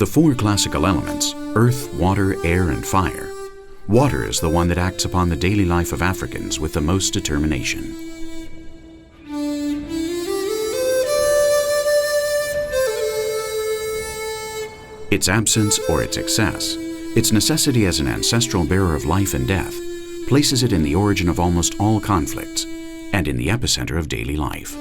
the four classical elements, earth, water, air, and fire, water is the one that acts upon the daily life of Africans with the most determination. Its absence or its excess, its necessity as an ancestral bearer of life and death, places it in the origin of almost all conflicts and in the epicenter of daily life.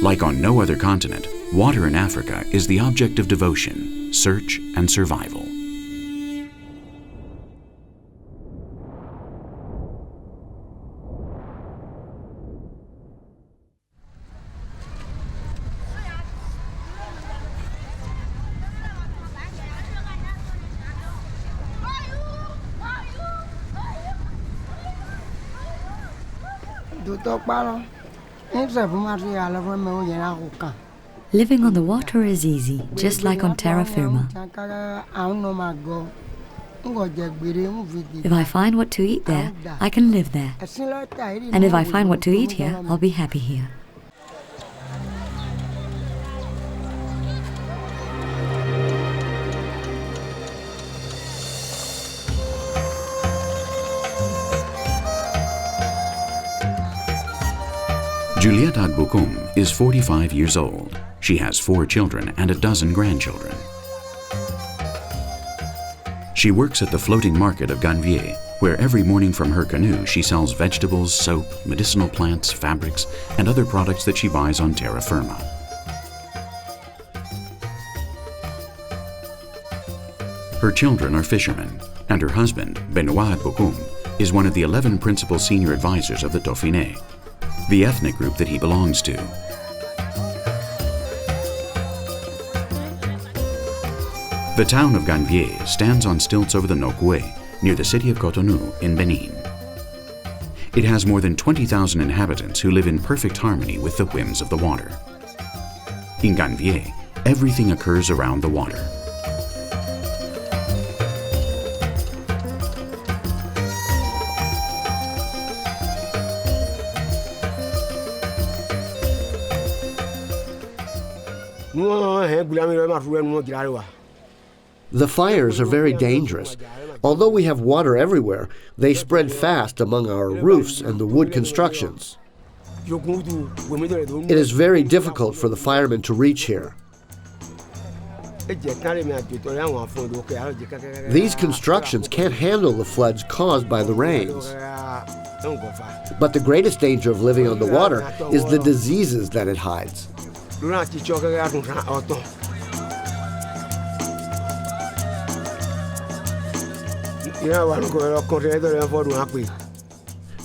Like on no other continent, water in Africa is the object of devotion, search, and survival. Living on the water is easy, just like on terra firma. If I find what to eat there, I can live there. And if I find what to eat here, I'll be happy here. Juliette Adbukum is 45 years old. She has 4 children and a dozen grandchildren. She works at the floating market of Ganvier, where every morning from her canoe she sells vegetables, soap, medicinal plants, fabrics, and other products that she buys on terra firma. Her children are fishermen, and her husband, Benoit Adbukum, is one of the 11 principal senior advisors of the Dauphiné, the ethnic group that he belongs to. The town of Ganvier stands on stilts over the Nokoué, near the city of Cotonou in Benin. It has more than 20,000 inhabitants who live in perfect harmony with the whims of the water. In Ganvier, everything occurs around the water. The fires are very dangerous. Although we have water everywhere, they spread fast among our roofs and the wood constructions. It is very difficult for the firemen to reach here. These constructions can't handle the floods caused by the rains. But the greatest danger of living on the water is the diseases that it hides.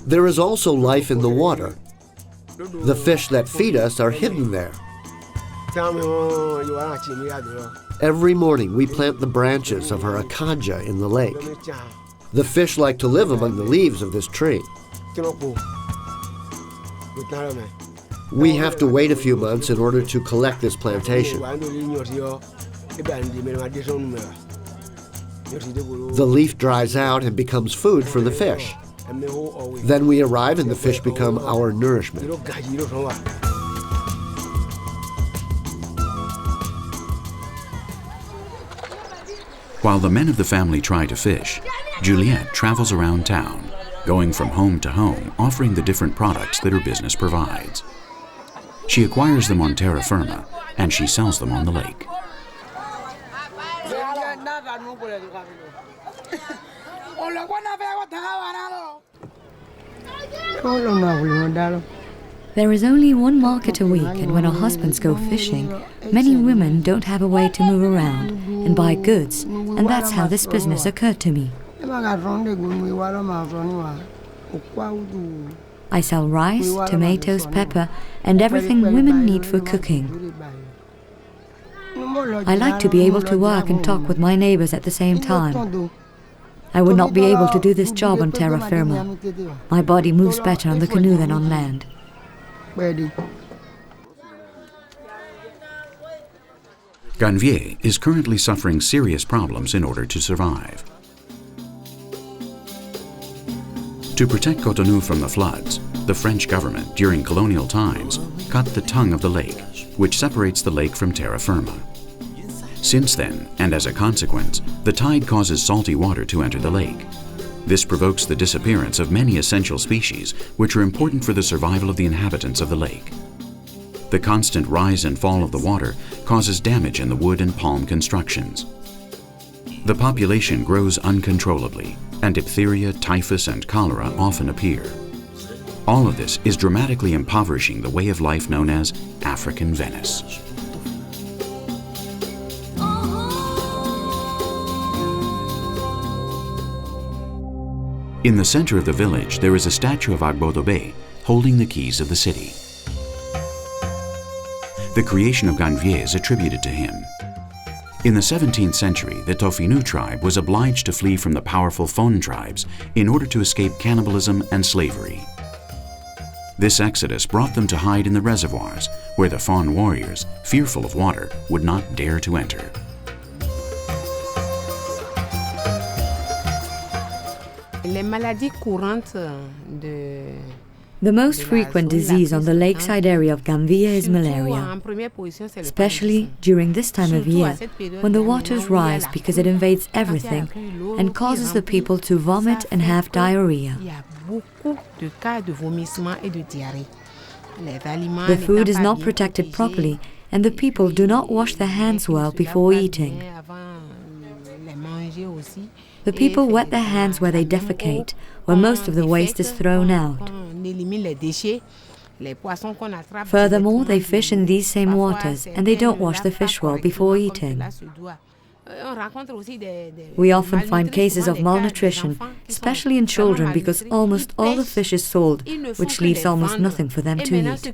There is also life in the water. The fish that feed us are hidden there. Every morning we plant the branches of our acacia in the lake. The fish like to live among the leaves of this tree. We have to wait a few months in order to collect this plantation. The leaf dries out and becomes food for the fish. Then we arrive and the fish become our nourishment. While the men of the family try to fish, Juliette travels around town, going from home to home, offering the different products that her business provides. She acquires them on terra firma, and she sells them on the lake. There is only one market a week, and when our husbands go fishing, many women don't have a way to move around and buy goods, and that's how this business occurred to me. I sell rice, tomatoes, pepper, and everything women need for cooking. I like to be able to work and talk with my neighbors at the same time. I would not be able to do this job on terra firma. My body moves better on the canoe than on land. Ganvier is currently suffering serious problems in order to survive. To protect Cotonou from the floods, the French government, during colonial times, cut the tongue of the lake, which separates the lake from terra firma. Since then, and as a consequence, the tide causes salty water to enter the lake. This provokes the disappearance of many essential species which are important for the survival of the inhabitants of the lake. The constant rise and fall of the water causes damage in the wood and palm constructions. The population grows uncontrollably, and diphtheria, typhus, and cholera often appear. All of this is dramatically impoverishing the way of life known as African Venice. In the center of the village, there is a statue of Agbodobe holding the keys of the city. The creation of Ganvier is attributed to him. In the 17th century, the Tofinu tribe was obliged to flee from the powerful Fon tribes in order to escape cannibalism and slavery. This exodus brought them to hide in the reservoirs, where the Fon warriors, fearful of water, would not dare to enter. The most frequent disease on the lakeside area of Ganvier is malaria, especially during this time of year when the waters rise because it invades everything and causes the people to vomit and have diarrhea. The food is not protected properly and the people do not wash their hands well before eating. The people wet their hands where they defecate, where most of the waste is thrown out. Furthermore, they fish in these same waters, and they don't wash the fish well before eating. We often find cases of malnutrition, especially in children, because almost all the fish is sold, which leaves almost nothing for them to eat.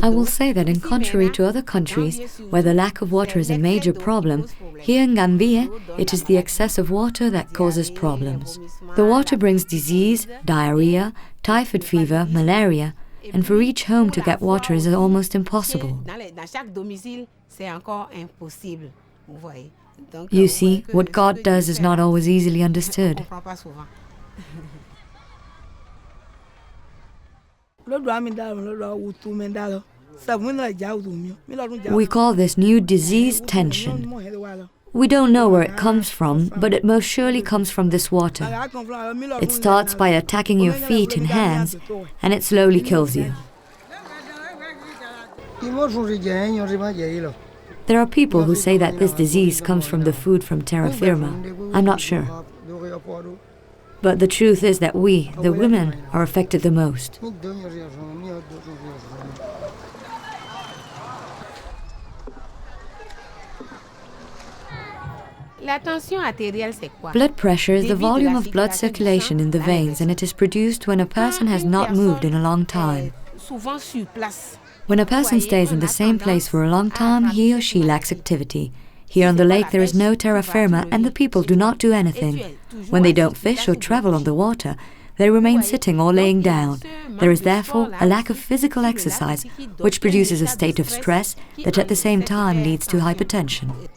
I will say that in contrary to other countries, where the lack of water is a major problem, here in Ganvier, it is the excess of water that causes problems. The water brings disease, diarrhea, typhoid fever, malaria, and for each home to get water is almost impossible. You see, what God does is not always easily understood. We call this new disease tension. We don't know where it comes from, but it most surely comes from this water. It starts by attacking your feet and hands, and it slowly kills you. There are people who say that this disease comes from the food from terra firma. I'm not sure. But the truth is that we, the women, are affected the most. Blood pressure is the volume of blood circulation in the veins, and it is produced when a person has not moved in a long time. When a person stays in the same place for a long time, he or she lacks activity. Here on the lake there is no terra firma and the people do not do anything. When they don't fish or travel on the water, they remain sitting or laying down. There is therefore a lack of physical exercise, which produces a state of stress that at the same time leads to hypertension.